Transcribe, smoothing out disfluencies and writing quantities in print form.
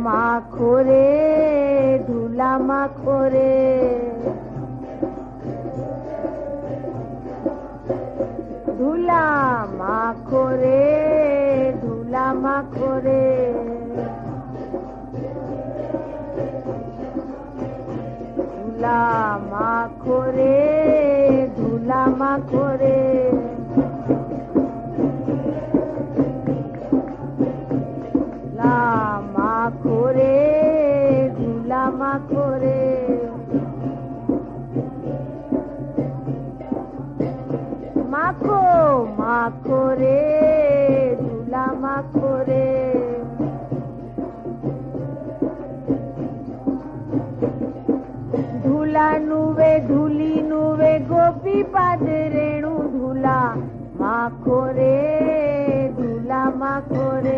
মাখো রে ধুলা মাখো রে, ধুলা মাখো রে ধুলা মাখো রে, ধুলা মাখো রে ধুলা মাখো রে, ধুলা মাখো রে ধুলা মাখো রে, মাখো মাখো রে ধুলা মাখো রে, ধুলা নুবে ধুলি নুবে গোপী পাদ রেণু, ধুলা মাখো রে ধুলা মাখো রে,